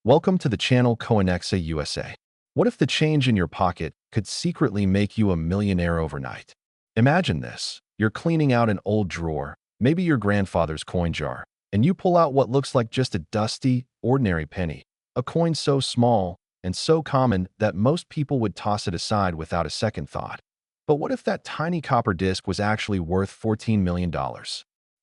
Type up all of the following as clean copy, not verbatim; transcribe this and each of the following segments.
Welcome to the channel Coinexa USA. What if the change in your pocket could secretly make you a millionaire overnight? Imagine this. You're cleaning out an old drawer, maybe your grandfather's coin jar, and you pull out what looks like just a dusty, ordinary penny. A coin so small and so common that most people would toss it aside without a second thought. But what if that tiny copper disc was actually worth $14 million?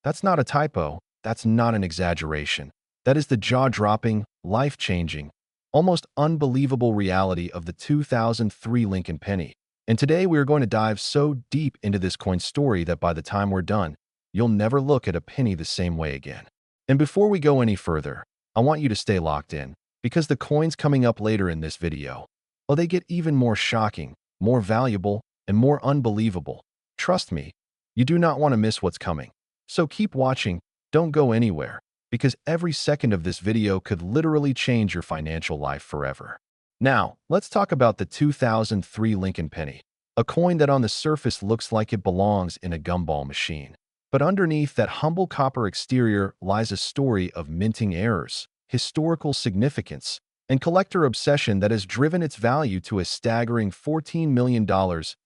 That's not a typo. That's not an exaggeration. That is the jaw-dropping, life-changing, almost unbelievable reality of the 2003 Lincoln Penny. And today we are going to dive so deep into this coin story that by the time we're done, you'll never look at a penny the same way again. And before we go any further, I want you to stay locked in, because the coins coming up later in this video, well, they get even more shocking, more valuable, and more unbelievable. Trust me, you do not want to miss what's coming. So keep watching, don't go anywhere, because every second of this video could literally change your financial life forever. Now, let's talk about the 2003 Lincoln Penny, a coin that on the surface looks like it belongs in a gumball machine. But underneath that humble copper exterior lies a story of minting errors, historical significance, and collector obsession that has driven its value to a staggering $14 million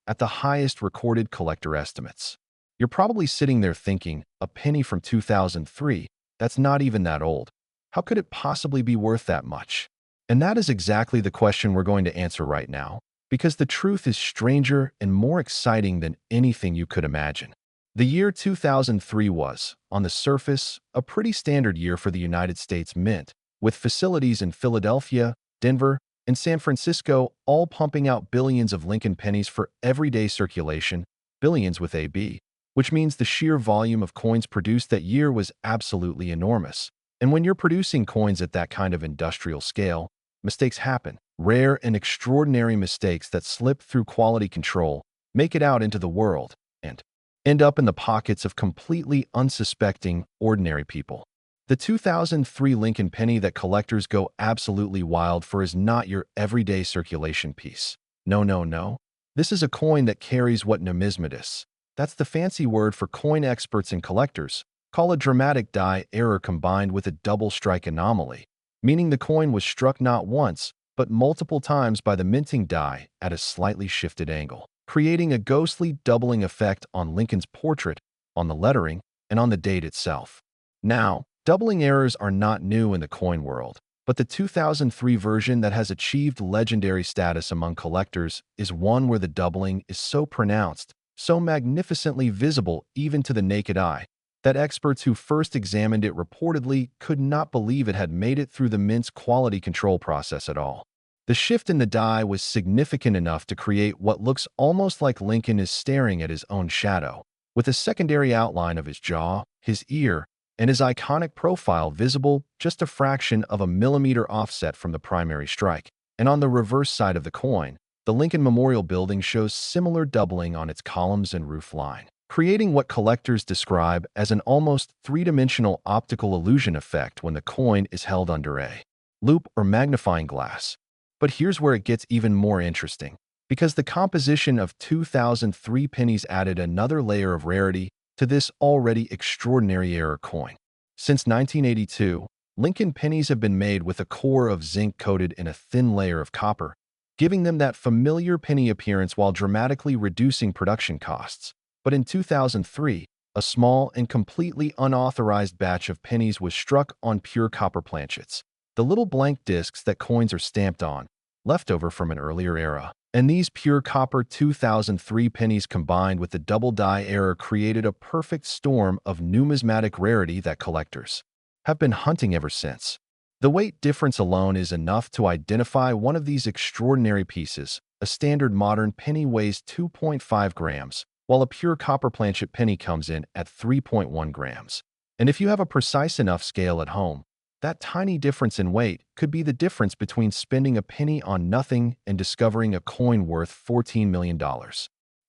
at the highest recorded collector estimates. You're probably sitting there thinking, a penny from 2003? That's not even that old. How could it possibly be worth that much? And that is exactly the question we're going to answer right now, because the truth is stranger and more exciting than anything you could imagine. The year 2003 was, on the surface, a pretty standard year for the United States Mint, with facilities in Philadelphia, Denver, and San Francisco all pumping out billions of Lincoln pennies for everyday circulation, billions with a B, which means the sheer volume of coins produced that year was absolutely enormous. And when you're producing coins at that kind of industrial scale, mistakes happen. Rare and extraordinary mistakes that slip through quality control, make it out into the world, and end up in the pockets of completely unsuspecting, ordinary people. The 2003 Lincoln Penny that collectors go absolutely wild for is not your everyday circulation piece. No, no, no. This is a coin that carries what numismatists, that's the fancy word for coin experts and collectors, call a dramatic die error combined with a double strike anomaly, meaning the coin was struck not once, but multiple times by the minting die at a slightly shifted angle, creating a ghostly doubling effect on Lincoln's portrait, on the lettering, and on the date itself. Now, doubling errors are not new in the coin world, but the 2003 version that has achieved legendary status among collectors is one where the doubling is so pronounced, so magnificently visible even to the naked eye, that experts who first examined it reportedly could not believe it had made it through the mint's quality control process at all. The shift in the die was significant enough to create what looks almost like Lincoln is staring at his own shadow, with a secondary outline of his jaw, his ear, and his iconic profile visible just a fraction of a millimeter offset from the primary strike. And on the reverse side of the coin, the Lincoln Memorial Building shows similar doubling on its columns and roof line, creating what collectors describe as an almost three-dimensional optical illusion effect when the coin is held under a loupe or magnifying glass. But here's where it gets even more interesting, because the composition of 2003 pennies added another layer of rarity to this already extraordinary error coin. Since 1982, Lincoln pennies have been made with a core of zinc coated in a thin layer of copper, giving them that familiar penny appearance while dramatically reducing production costs. But in 2003, a small and completely unauthorized batch of pennies was struck on pure copper planchets, the little blank discs that coins are stamped on, leftover from an earlier era. And these pure copper 2003 pennies combined with the double die error created a perfect storm of numismatic rarity that collectors have been hunting ever since. The weight difference alone is enough to identify one of these extraordinary pieces. A standard modern penny weighs 2.5 grams, while a pure copper planchet penny comes in at 3.1 grams. And if you have a precise enough scale at home, that tiny difference in weight could be the difference between spending a penny on nothing and discovering a coin worth $14 million.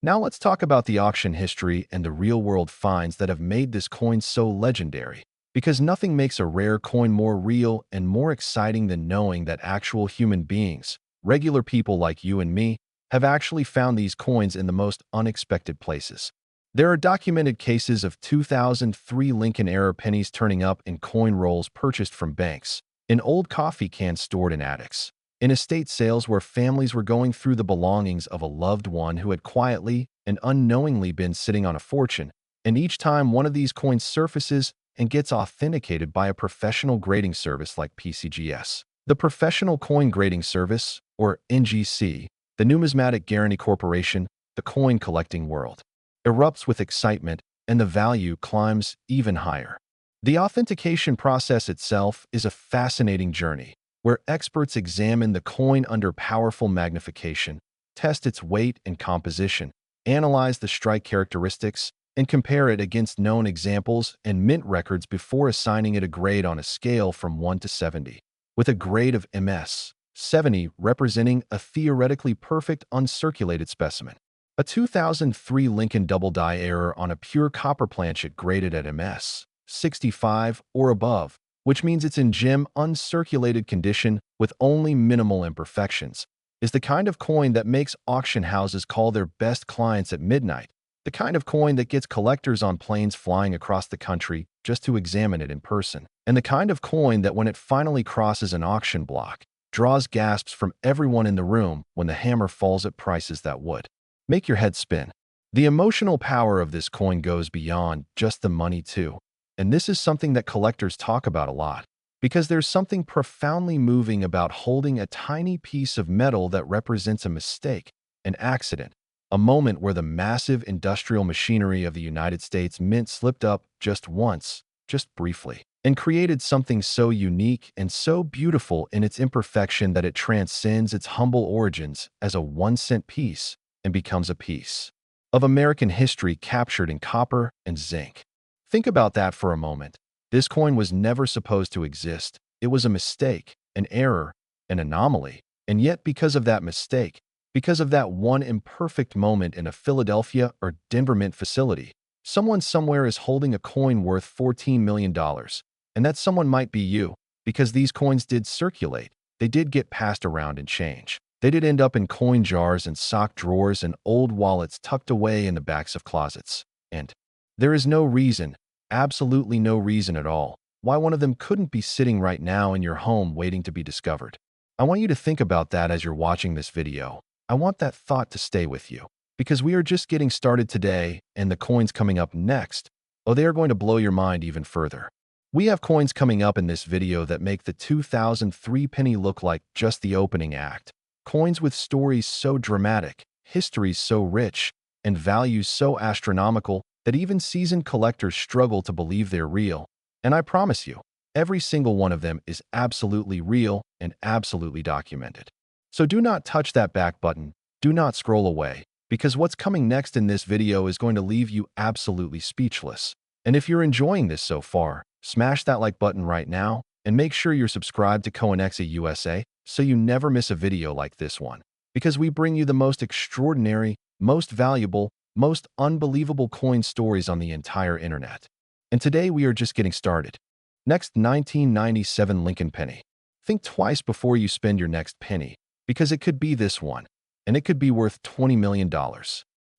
Now let's talk about the auction history and the real-world finds that have made this coin so legendary. Because nothing makes a rare coin more real and more exciting than knowing that actual human beings, regular people like you and me, have actually found these coins in the most unexpected places. There are documented cases of 2003 Lincoln era pennies turning up in coin rolls purchased from banks, in old coffee cans stored in attics, in estate sales where families were going through the belongings of a loved one who had quietly and unknowingly been sitting on a fortune, and each time one of these coins surfaces and gets authenticated by a professional grading service like PCGS. The Professional Coin Grading Service, or NGC, the Numismatic Guarantee Corporation, the coin collecting world, erupts with excitement and the value climbs even higher. The authentication process itself is a fascinating journey where experts examine the coin under powerful magnification, test its weight and composition, analyze the strike characteristics, and compare it against known examples and mint records before assigning it a grade on a scale from 1 to 70, with a grade of MS 70 representing a theoretically perfect uncirculated specimen. A 2003 Lincoln double die error on a pure copper planchet graded at MS 65 or above, which means it's in gem uncirculated condition with only minimal imperfections, is the kind of coin that makes auction houses call their best clients at midnight, the kind of coin that gets collectors on planes flying across the country just to examine it in person, and the kind of coin that when it finally crosses an auction block, draws gasps from everyone in the room when the hammer falls at prices that would make your head spin. The emotional power of this coin goes beyond just the money too. And this is something that collectors talk about a lot, because there's something profoundly moving about holding a tiny piece of metal that represents a mistake, an accident, a moment where the massive industrial machinery of the United States Mint slipped up just once, just briefly, and created something so unique and so beautiful in its imperfection that it transcends its humble origins as a 1-cent piece and becomes a piece of American history captured in copper and zinc. Think about that for a moment. This coin was never supposed to exist. It was a mistake, an error, an anomaly. And yet, because of that mistake, because of that one imperfect moment in a Philadelphia or Denver mint facility, someone somewhere is holding a coin worth $14 million. And that someone might be you, because these coins did circulate. They did get passed around and change. They did end up in coin jars and sock drawers and old wallets tucked away in the backs of closets. And there is no reason, absolutely no reason at all, why one of them couldn't be sitting right now in your home waiting to be discovered. I want you to think about that as you're watching this video. I want that thought to stay with you, because we are just getting started today, and the coins coming up next, oh, they are going to blow your mind even further. We have coins coming up in this video that make the 2003 penny look like just the opening act. Coins with stories so dramatic, histories so rich, and values so astronomical that even seasoned collectors struggle to believe they're real. And I promise you, every single one of them is absolutely real and absolutely documented. So do not touch that back button, do not scroll away, because what's coming next in this video is going to leave you absolutely speechless. And if you're enjoying this so far, smash that like button right now, and make sure you're subscribed to Coinexa USA so you never miss a video like this one, because we bring you the most extraordinary, most valuable, most unbelievable coin stories on the entire internet. And today we are just getting started. Next, 1997 Lincoln Penny. Think twice before you spend your next penny, because it could be this one, and it could be worth $20 million.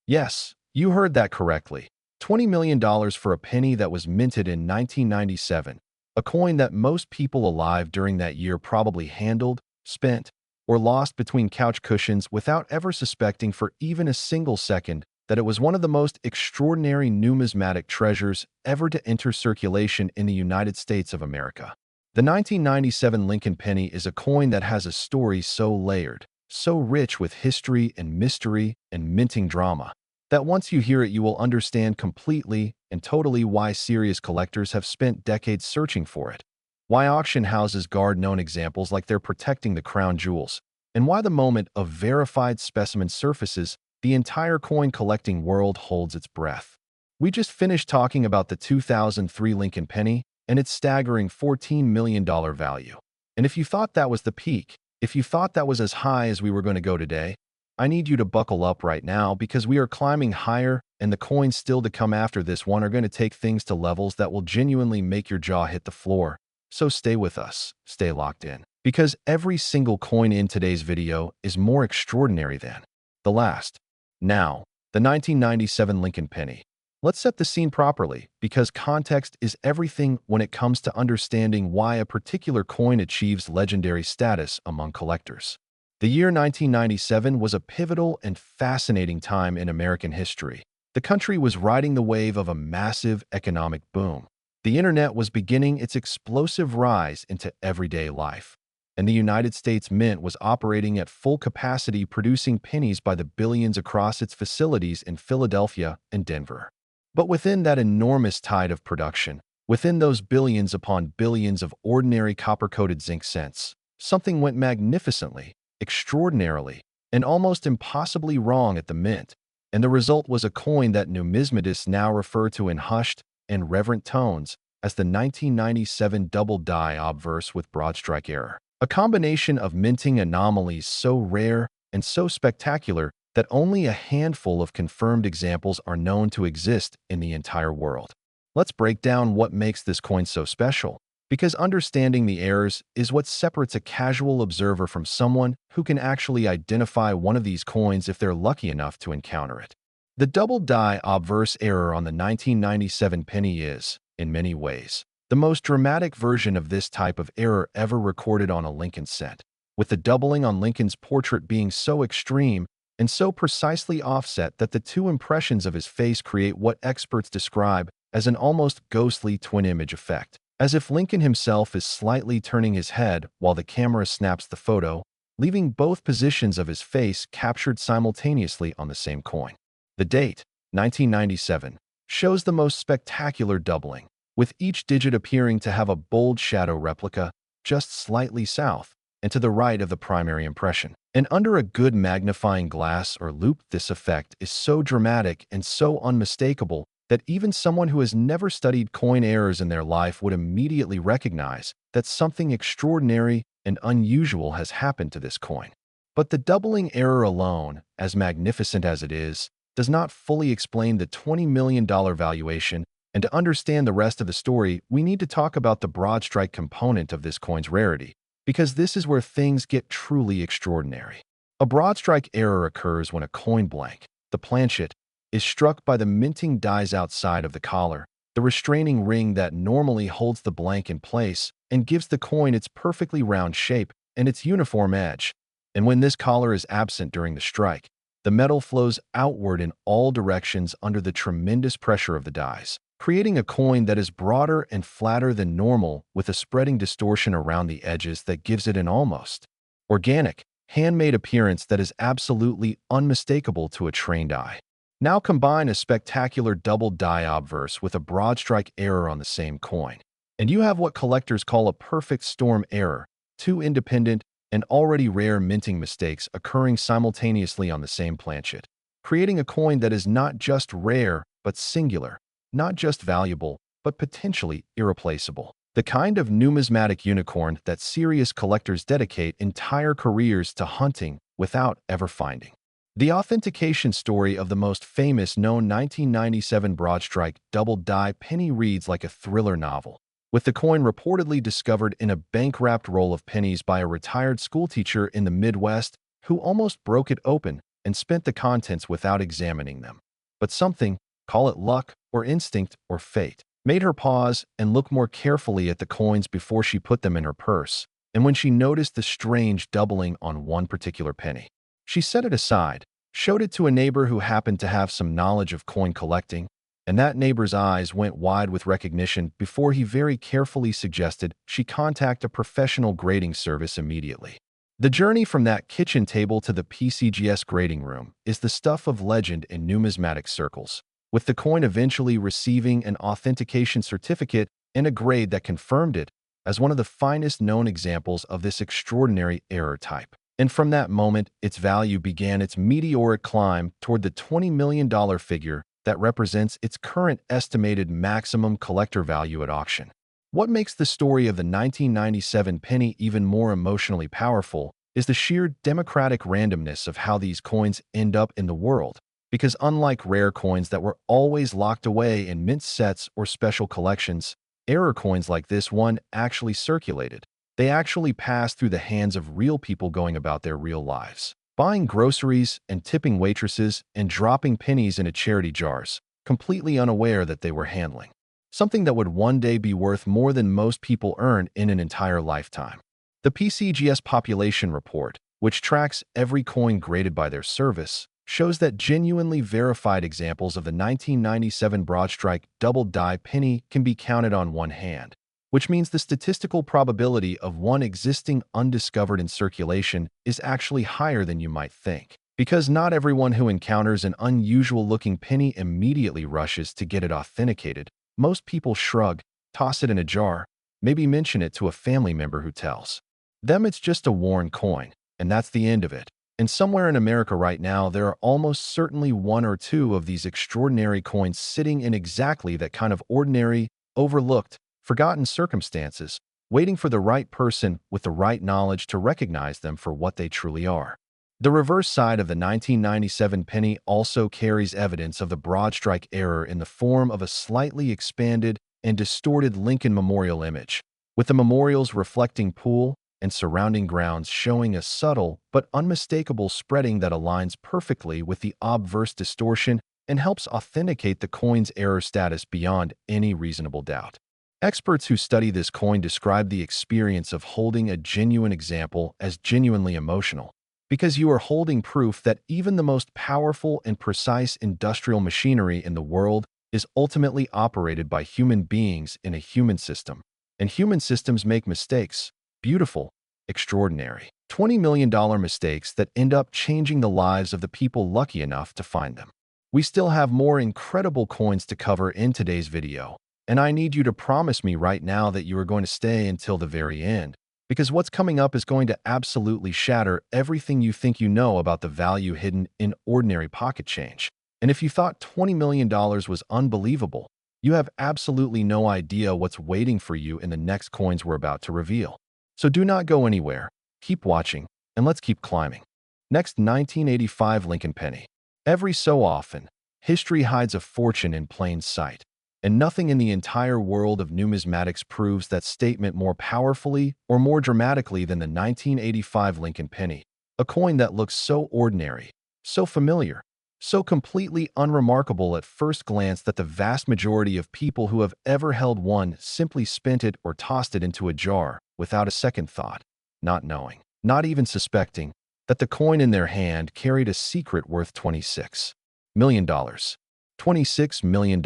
Yes, you heard that correctly. $20 million for a penny that was minted in 1997, a coin that most people alive during that year probably handled, spent, or lost between couch cushions without ever suspecting for even a single second that it was one of the most extraordinary numismatic treasures ever to enter circulation in the United States of America. The 1997 Lincoln Penny is a coin that has a story so layered, so rich with history and mystery and minting drama, that once you hear it you will understand completely and totally why serious collectors have spent decades searching for it, why auction houses guard known examples like they're protecting the crown jewels, and why the moment a verified specimen surfaces, the entire coin collecting world holds its breath. We just finished talking about the 2003 Lincoln Penny and its staggering $14 million value. And if you thought that was the peak, if you thought that was as high as we were going to go today, I need you to buckle up right now, because we are climbing higher, and the coins still to come after this one are going to take things to levels that will genuinely make your jaw hit the floor. So stay with us, stay locked in, because every single coin in today's video is more extraordinary than the last. Now, the 1997 Lincoln Penny. Let's set the scene properly, because context is everything when it comes to understanding why a particular coin achieves legendary status among collectors. The year 1997 was a pivotal and fascinating time in American history. The country was riding the wave of a massive economic boom. The internet was beginning its explosive rise into everyday life, and the United States Mint was operating at full capacity, producing pennies by the billions across its facilities in Philadelphia and Denver. But within that enormous tide of production, within those billions upon billions of ordinary copper-coated zinc cents, something went magnificently, extraordinarily, and almost impossibly wrong at the mint, and the result was a coin that numismatists now refer to in hushed and reverent tones as the 1997 double die obverse with broadstrike error, a combination of minting anomalies so rare and so spectacular that only a handful of confirmed examples are known to exist in the entire world. Let's break down what makes this coin so special, because understanding the errors is what separates a casual observer from someone who can actually identify one of these coins if they're lucky enough to encounter it. The double die obverse error on the 1997 penny is, in many ways, the most dramatic version of this type of error ever recorded on a Lincoln cent, with the doubling on Lincoln's portrait being so extreme and so precisely offset that the two impressions of his face create what experts describe as an almost ghostly twin image effect, as if Lincoln himself is slightly turning his head while the camera snaps the photo, leaving both positions of his face captured simultaneously on the same coin. The date, 1997, shows the most spectacular doubling, with each digit appearing to have a bold shadow replica just slightly south and to the right of the primary impression. And under a good magnifying glass or loupe, this effect is so dramatic and so unmistakable that even someone who has never studied coin errors in their life would immediately recognize that something extraordinary and unusual has happened to this coin. But the doubling error alone, as magnificent as it is, does not fully explain the $20 million valuation, and to understand the rest of the story, we need to talk about the broadstrike component of this coin's rarity, because this is where things get truly extraordinary. A broadstrike error occurs when a coin blank, the planchet, is struck by the minting dies outside of the collar, the restraining ring that normally holds the blank in place and gives the coin its perfectly round shape and its uniform edge. And when this collar is absent during the strike, the metal flows outward in all directions under the tremendous pressure of the dies, creating a coin that is broader and flatter than normal with a spreading distortion around the edges that gives it an almost organic, handmade appearance that is absolutely unmistakable to a trained eye. Now combine a spectacular double die obverse with a broadstrike error on the same coin, and you have what collectors call a perfect storm error, two independent and already rare minting mistakes occurring simultaneously on the same planchet, creating a coin that is not just rare but singular, not just valuable, but potentially irreplaceable. The kind of numismatic unicorn that serious collectors dedicate entire careers to hunting without ever finding. The authentication story of the most famous known 1997 broadstrike double die penny reads like a thriller novel, with the coin reportedly discovered in a bank-wrapped roll of pennies by a retired schoolteacher in the Midwest who almost broke it open and spent the contents without examining them. But something, call it luck or instinct or fate, made her pause and look more carefully at the coins before she put them in her purse, and when she noticed the strange doubling on one particular penny, she set it aside, showed it to a neighbor who happened to have some knowledge of coin collecting, and that neighbor's eyes went wide with recognition before he very carefully suggested she contact a professional grading service immediately. The journey from that kitchen table to the PCGS grading room is the stuff of legend in numismatic circles, with the coin eventually receiving an authentication certificate and a grade that confirmed it as one of the finest known examples of this extraordinary error type. And from that moment, its value began its meteoric climb toward the $20 million figure that represents its current estimated maximum collector value at auction. What makes the story of the 1997 penny even more emotionally powerful is the sheer democratic randomness of how these coins end up in the world, because unlike rare coins that were always locked away in mint sets or special collections, error coins like this one actually circulated. They actually passed through the hands of real people going about their real lives, buying groceries and tipping waitresses and dropping pennies into charity jars, completely unaware that they were handling something that would one day be worth more than most people earn in an entire lifetime. The PCGS Population Report, which tracks every coin graded by their service, shows that genuinely verified examples of the 1997 broadstrike double-die penny can be counted on one hand, which means the statistical probability of one existing undiscovered in circulation is actually higher than you might think. Because not everyone who encounters an unusual-looking penny immediately rushes to get it authenticated, most people shrug, toss it in a jar, maybe mention it to a family member who tells them it's just a worn coin, and that's the end of it. And somewhere in America right now, there are almost certainly one or two of these extraordinary coins sitting in exactly that kind of ordinary, overlooked, forgotten circumstances, waiting for the right person with the right knowledge to recognize them for what they truly are. The reverse side of the 1997 penny also carries evidence of the broadstrike error in the form of a slightly expanded and distorted Lincoln Memorial image, with the memorial's reflecting pool and surrounding grounds showing a subtle but unmistakable spreading that aligns perfectly with the obverse distortion and helps authenticate the coin's error status beyond any reasonable doubt. Experts who study this coin describe the experience of holding a genuine example as genuinely emotional, because you are holding proof that even the most powerful and precise industrial machinery in the world is ultimately operated by human beings in a human system. And human systems make mistakes, beautiful, extraordinary, $20 million mistakes that end up changing the lives of the people lucky enough to find them. We still have more incredible coins to cover in today's video, and I need you to promise me right now that you are going to stay until the very end, because what's coming up is going to absolutely shatter everything you think you know about the value hidden in ordinary pocket change. And if you thought $20 million was unbelievable, you have absolutely no idea what's waiting for you in the next coins we're about to reveal. So do not go anywhere, keep watching, and let's keep climbing. Next, 1985 Lincoln Penny. Every so often, history hides a fortune in plain sight, and nothing in the entire world of numismatics proves that statement more powerfully or more dramatically than the 1985 Lincoln Penny, a coin that looks so ordinary, so familiar, so completely unremarkable at first glance that the vast majority of people who have ever held one simply spent it or tossed it into a jar without a second thought, not knowing, not even suspecting, that the coin in their hand carried a secret worth $26 million. $26 million.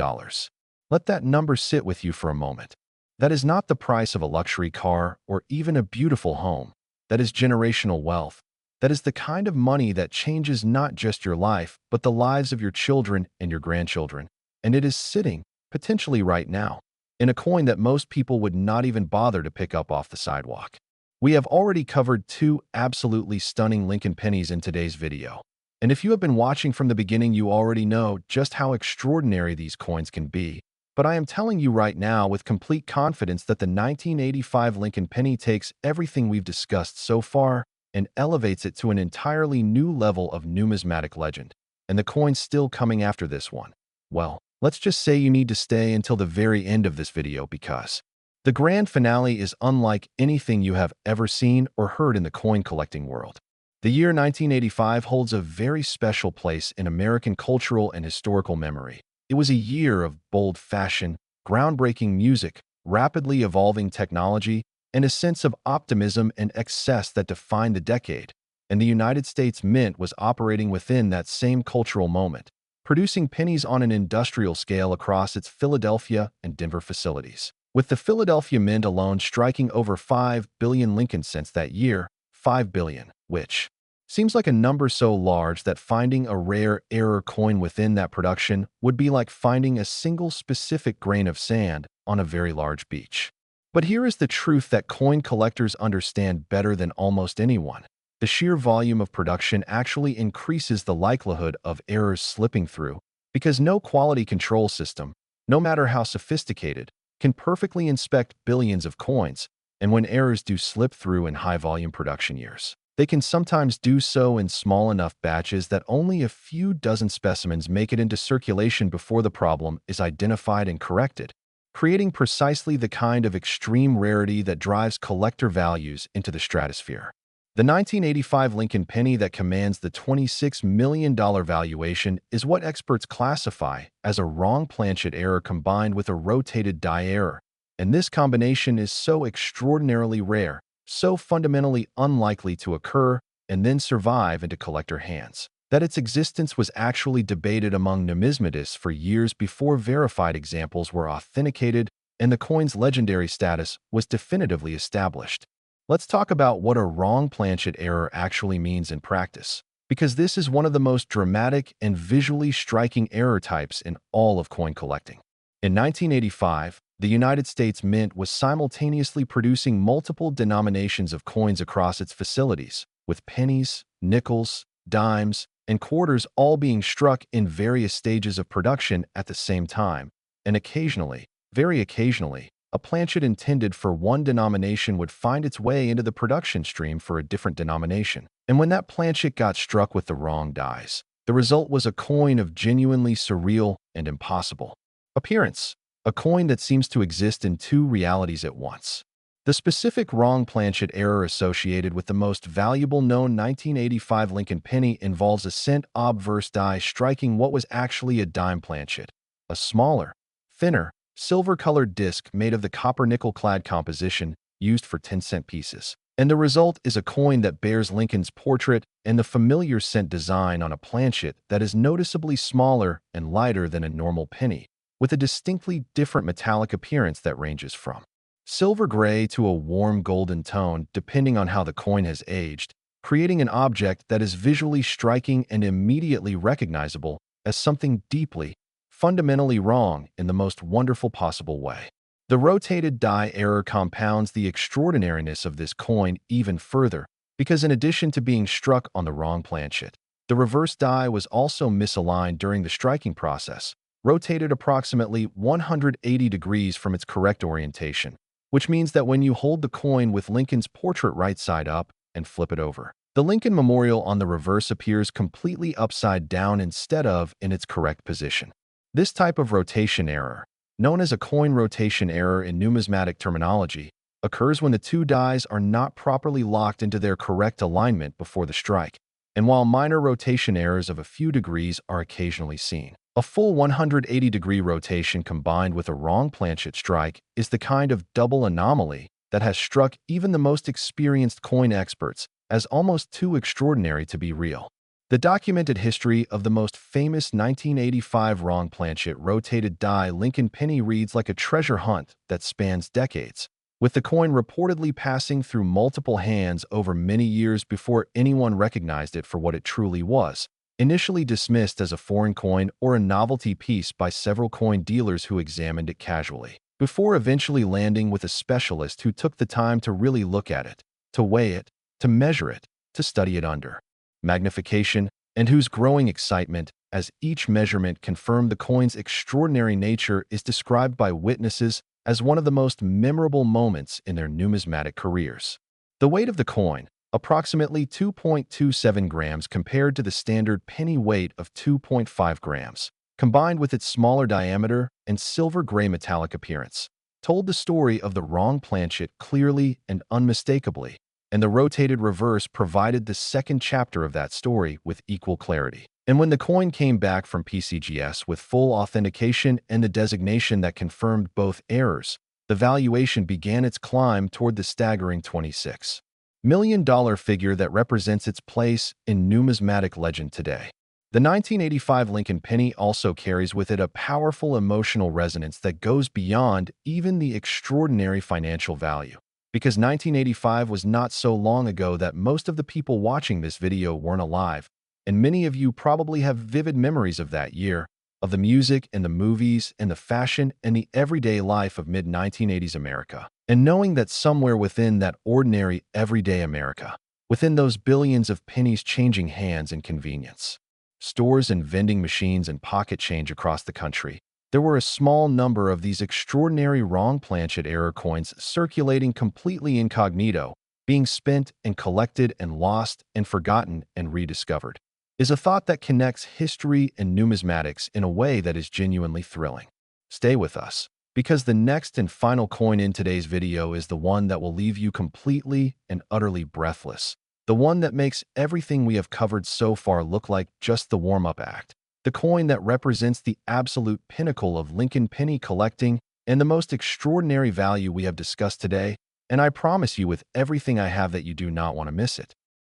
Let that number sit with you for a moment. That is not the price of a luxury car or even a beautiful home. That is generational wealth. That is the kind of money that changes not just your life, but the lives of your children and your grandchildren. And it is sitting, potentially right now, in a coin that most people would not even bother to pick up off the sidewalk. We have already covered two absolutely stunning Lincoln Pennies in today's video. And if you have been watching from the beginning, you already know just how extraordinary these coins can be. But I am telling you right now with complete confidence that the 1985 Lincoln Penny takes everything we've discussed so far and elevates it to an entirely new level of numismatic legend. And the coin's still coming after this one. Well, let's just say you need to stay until the very end of this video because the grand finale is unlike anything you have ever seen or heard in the coin collecting world. The year 1985 holds a very special place in American cultural and historical memory. It was a year of bold fashion, groundbreaking music, rapidly evolving technology, and a sense of optimism and excess that defined the decade. And the United States Mint was operating within that same cultural moment, producing pennies on an industrial scale across its Philadelphia and Denver facilities. With the Philadelphia Mint alone striking over 5 billion Lincoln cents that year, 5 billion, which seems like a number so large that finding a rare error coin within that production would be like finding a single specific grain of sand on a very large beach. But here is the truth that coin collectors understand better than almost anyone. The sheer volume of production actually increases the likelihood of errors slipping through, because no quality control system, no matter how sophisticated, can perfectly inspect billions of coins, and when errors do slip through in high-volume production years, they can sometimes do so in small enough batches that only a few dozen specimens make it into circulation before the problem is identified and corrected, creating precisely the kind of extreme rarity that drives collector values into the stratosphere. The 1985 Lincoln penny that commands the $26 million valuation is what experts classify as a wrong planchet error combined with a rotated die error. And this combination is so extraordinarily rare, so fundamentally unlikely to occur and then survive into collector hands, that its existence was actually debated among numismatists for years before verified examples were authenticated and the coin's legendary status was definitively established. Let's talk about what a wrong planchet error actually means in practice, because this is one of the most dramatic and visually striking error types in all of coin collecting. In 1985, the United States Mint was simultaneously producing multiple denominations of coins across its facilities, with pennies, nickels, dimes, and quarters all being struck in various stages of production at the same time, and occasionally, very occasionally, a planchet intended for one denomination would find its way into the production stream for a different denomination. And when that planchet got struck with the wrong dies, the result was a coin of genuinely surreal and impossible appearance, a coin that seems to exist in two realities at once. The specific wrong planchet error associated with the most valuable known 1985 Lincoln penny involves a cent obverse die striking what was actually a dime planchet, a smaller, thinner, silver-colored disc made of the copper-nickel-clad composition used for 10-cent pieces. And the result is a coin that bears Lincoln's portrait and the familiar cent design on a planchet that is noticeably smaller and lighter than a normal penny, with a distinctly different metallic appearance that ranges from silver gray to a warm golden tone depending on how the coin has aged, creating an object that is visually striking and immediately recognizable as something deeply, fundamentally wrong in the most wonderful possible way. The rotated die error compounds the extraordinariness of this coin even further, because in addition to being struck on the wrong planchet, the reverse die was also misaligned during the striking process, rotated approximately 180 degrees from its correct orientation, which means that when you hold the coin with Lincoln's portrait right side up and flip it over, the Lincoln memorial on the reverse appears completely upside down instead of in its correct position. This type of rotation error, known as a coin rotation error in numismatic terminology, occurs when the two dies are not properly locked into their correct alignment before the strike, and while minor rotation errors of a few degrees are occasionally seen. A full 180-degree rotation combined with a wrong planchet strike is the kind of double anomaly that has struck even the most experienced coin experts as almost too extraordinary to be real. The documented history of the most famous 1985 wrong planchet rotated die Lincoln penny reads like a treasure hunt that spans decades, with the coin reportedly passing through multiple hands over many years before anyone recognized it for what it truly was, initially dismissed as a foreign coin or a novelty piece by several coin dealers who examined it casually, before eventually landing with a specialist who took the time to really look at it, to weigh it, to measure it, to study it under magnification, and whose growing excitement as each measurement confirmed the coin's extraordinary nature is described by witnesses as one of the most memorable moments in their numismatic careers. The weight of the coin, approximately 2.27 grams compared to the standard penny weight of 2.5 grams, combined with its smaller diameter and silver-gray metallic appearance, told the story of the wrong planchet clearly and unmistakably, and the rotated reverse provided the second chapter of that story with equal clarity. And when the coin came back from PCGS with full authentication and the designation that confirmed both errors, the valuation began its climb toward the staggering $26 million figure that represents its place in numismatic legend today. The 1985 Lincoln penny also carries with it a powerful emotional resonance that goes beyond even the extraordinary financial value. Because 1985 was not so long ago that most of the people watching this video weren't alive, and many of you probably have vivid memories of that year, of the music and the movies and the fashion and the everyday life of mid-1980s America. And knowing that somewhere within that ordinary everyday America, within those billions of pennies changing hands in convenience stores and vending machines and pocket change across the country, there were a small number of these extraordinary wrong planchet error coins circulating completely incognito, being spent and collected and lost and forgotten and rediscovered, is a thought that connects history and numismatics in a way that is genuinely thrilling. Stay with us, because the next and final coin in today's video is the one that will leave you completely and utterly breathless, the one that makes everything we have covered so far look like just the warm-up act. The coin that represents the absolute pinnacle of Lincoln penny collecting and the most extraordinary value we have discussed today, and I promise you with everything I have that you do not want to miss it.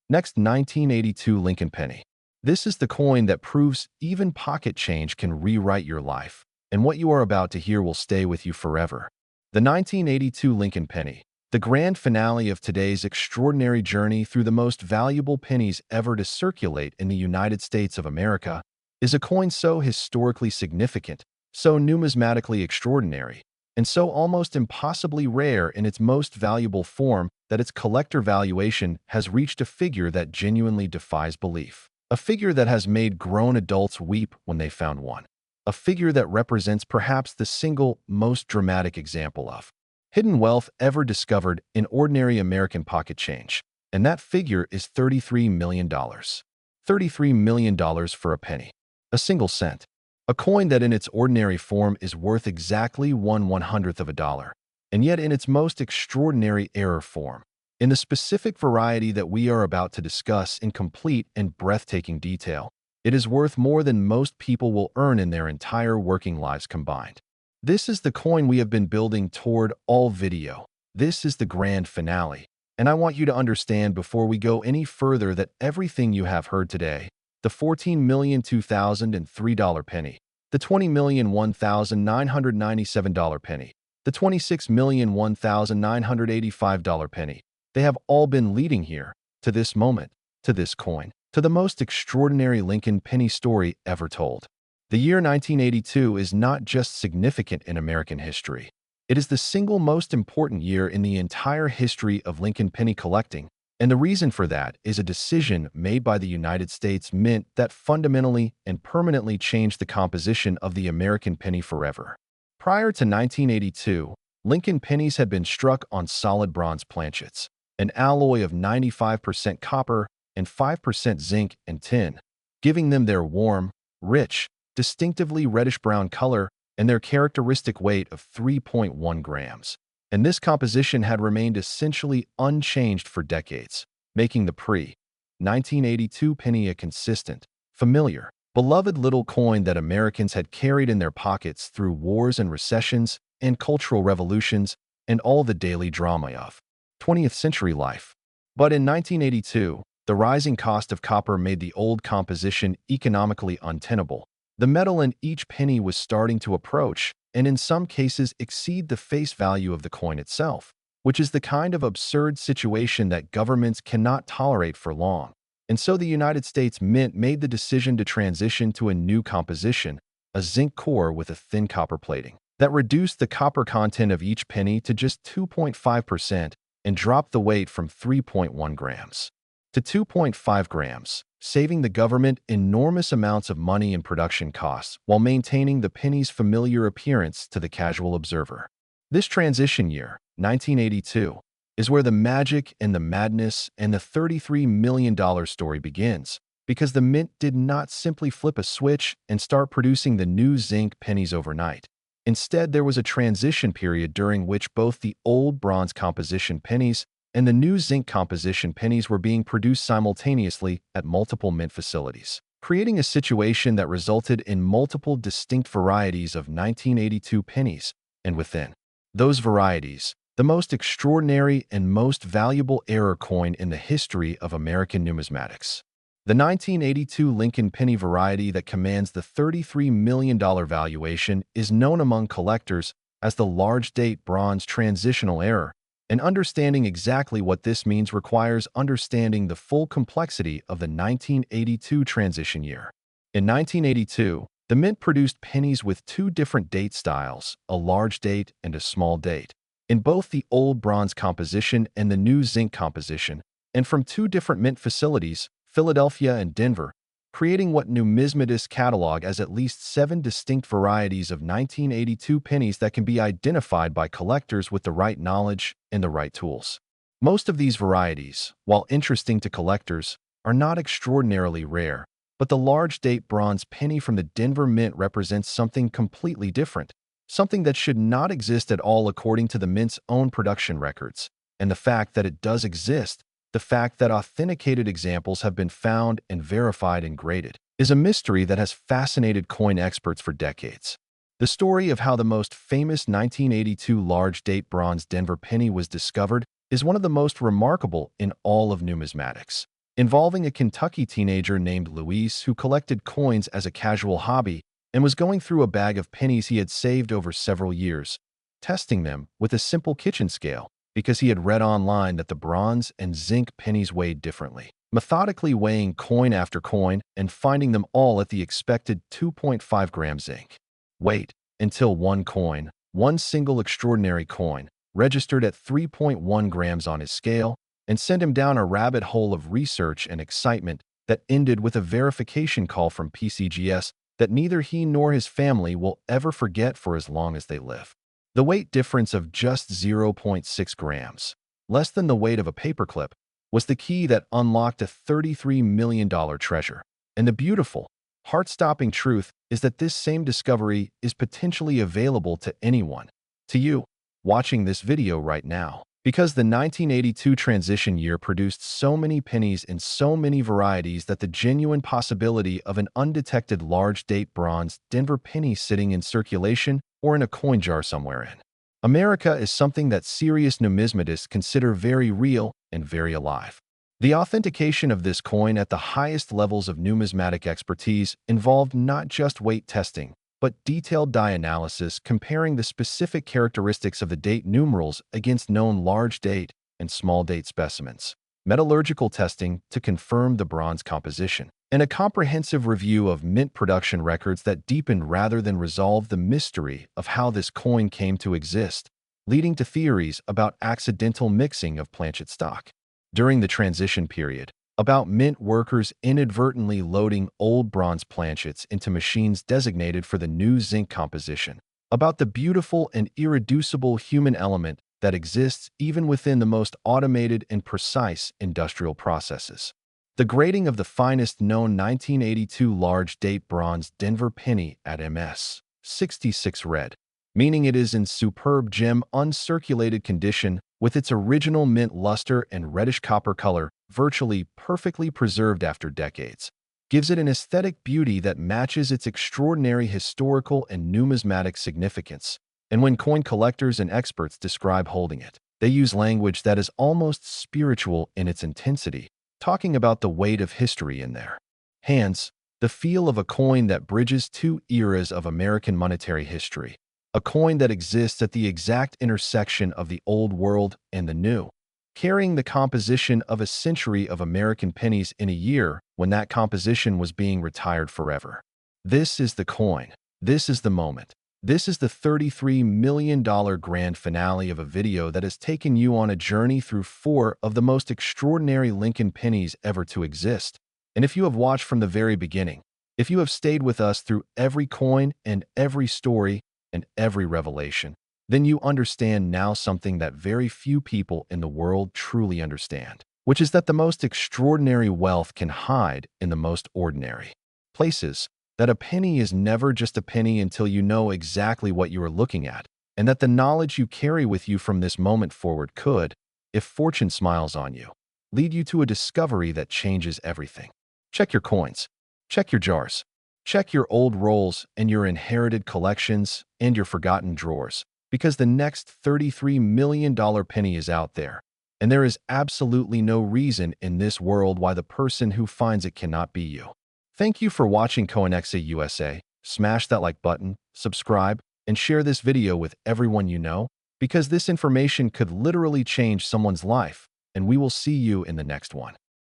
Next, 1982 Lincoln Penny. This is the coin that proves even pocket change can rewrite your life, and what you are about to hear will stay with you forever. The 1982 Lincoln Penny, the grand finale of today's extraordinary journey through the most valuable pennies ever to circulate in the United States of America, is a coin so historically significant, so numismatically extraordinary, and so almost impossibly rare in its most valuable form that its collector valuation has reached a figure that genuinely defies belief. A figure that has made grown adults weep when they found one. A figure that represents perhaps the single most dramatic example of hidden wealth ever discovered in ordinary American pocket change. And that figure is $33 million. $33 million for a penny. A single cent. A coin that in its ordinary form is worth exactly 1/100th of a dollar, and yet in its most extraordinary error form, in the specific variety that we are about to discuss in complete and breathtaking detail, it is worth more than most people will earn in their entire working lives combined. This is the coin we have been building toward all video. This is the grand finale, and I want you to understand before we go any further that everything you have heard today, the $14,002,003 penny, the $20,001,997 penny, the $26,001,985 penny, they have all been leading here, to this moment, to this coin, to the most extraordinary Lincoln penny story ever told. The year 1982 is not just significant in American history. It is the single most important year in the entire history of Lincoln penny collecting, and the reason for that is a decision made by the United States Mint that fundamentally and permanently changed the composition of the American penny forever. Prior to 1982, Lincoln pennies had been struck on solid bronze planchets, an alloy of 95% copper and 5% zinc and tin, giving them their warm, rich, distinctively reddish-brown color and their characteristic weight of 3.1 grams. And this composition had remained essentially unchanged for decades, making the pre-1982 penny a consistent, familiar, beloved little coin that Americans had carried in their pockets through wars and recessions and cultural revolutions and all the daily drama of 20th century life. But in 1982, the rising cost of copper made the old composition economically untenable. The metal in each penny was starting to approach, and in some cases exceed the face value of the coin itself, which is the kind of absurd situation that governments cannot tolerate for long. And so the United States Mint made the decision to transition to a new composition, a zinc core with a thin copper plating, that reduced the copper content of each penny to just 2.5% and dropped the weight from 3.1 grams to 2.5 grams, saving the government enormous amounts of money in production costs while maintaining the penny's familiar appearance to the casual observer. This transition year, 1982, is where the magic and the madness and the $33 million story begins, because the Mint did not simply flip a switch and start producing the new zinc pennies overnight. Instead, there was a transition period during which both the old bronze composition pennies and the new zinc composition pennies were being produced simultaneously at multiple mint facilities, creating a situation that resulted in multiple distinct varieties of 1982 pennies, and within those varieties, the most extraordinary and most valuable error coin in the history of American numismatics. The 1982 Lincoln penny variety that commands the $33 million valuation is known among collectors as the large-date bronze transitional error, and understanding exactly what this means requires understanding the full complexity of the 1982 transition year. In 1982, the Mint produced pennies with two different date styles, a large date and a small date, in both the old bronze composition and the new zinc composition, and from two different mint facilities, Philadelphia and Denver, creating what numismatists catalog as at least 7 distinct varieties of 1982 pennies that can be identified by collectors with the right knowledge and the right tools. Most of these varieties, while interesting to collectors, are not extraordinarily rare, but the large-date bronze penny from the Denver Mint represents something completely different, something that should not exist at all according to the Mint's own production records, and the fact that it does exist The fact that authenticated examples have been found and verified and graded is a mystery that has fascinated coin experts for decades. The story of how the most famous 1982 large-date bronze Denver penny was discovered is one of the most remarkable in all of numismatics, involving a Kentucky teenager named Luis who collected coins as a casual hobby and was going through a bag of pennies he had saved over several years, testing them with a simple kitchen scale because he had read online that the bronze and zinc pennies weighed differently, methodically weighing coin after coin and finding them all at the expected 2.5 gram zinc weight until one single extraordinary coin, registered at 3.1 grams on his scale and sent him down a rabbit hole of research and excitement that ended with a verification call from PCGS that neither he nor his family will ever forget for as long as they live. The weight difference of just 0.6 grams, less than the weight of a paperclip, was the key that unlocked a $33 million treasure. And the beautiful, heart-stopping truth is that this same discovery is potentially available to anyone, to you, watching this video right now. Because the 1982 transition year produced so many pennies in so many varieties that the genuine possibility of an undetected large-date bronze Denver penny sitting in circulation or in a coin jar somewhere in America is something that serious numismatists consider very real and very alive. The authentication of this coin at the highest levels of numismatic expertise involved not just weight testing, but detailed die analysis comparing the specific characteristics of the date numerals against known large date and small date specimens, metallurgical testing to confirm the bronze composition, and a comprehensive review of mint production records that deepened rather than resolved the mystery of how this coin came to exist, leading to theories about accidental mixing of planchet stock during the transition period, about mint workers inadvertently loading old bronze planchets into machines designated for the new zinc composition, about the beautiful and irreducible human element that exists even within the most automated and precise industrial processes. The grading of the finest known 1982 large-date bronze Denver penny at MS 66 red, meaning it is in superb gem uncirculated condition with its original mint luster and reddish copper color virtually perfectly preserved after decades, gives it an aesthetic beauty that matches its extraordinary historical and numismatic significance. And when coin collectors and experts describe holding it, they use language that is almost spiritual in its intensity, talking about the weight of history in their hands, the feel of a coin that bridges two eras of American monetary history, a coin that exists at the exact intersection of the old world and the new, carrying the composition of a century of American pennies in a year when that composition was being retired forever. This is the coin. This is the moment. This is the $33 million grand finale of a video that has taken you on a journey through 4 of the most extraordinary Lincoln pennies ever to exist. And if you have watched from the very beginning, if you have stayed with us through every coin and every story and every revelation, then you understand now something that very few people in the world truly understand, which is that the most extraordinary wealth can hide in the most ordinary places, that a penny is never just a penny until you know exactly what you are looking at, and that the knowledge you carry with you from this moment forward could, if fortune smiles on you, lead you to a discovery that changes everything. Check your coins. Check your jars. Check your old rolls and your inherited collections and your forgotten drawers, because the next $33 million penny is out there, and there is absolutely no reason in this world why the person who finds it cannot be you. Thank you for watching Coinexa USA. Smash that like button, subscribe, and share this video with everyone you know, because this information could literally change someone's life, and we will see you in the next one.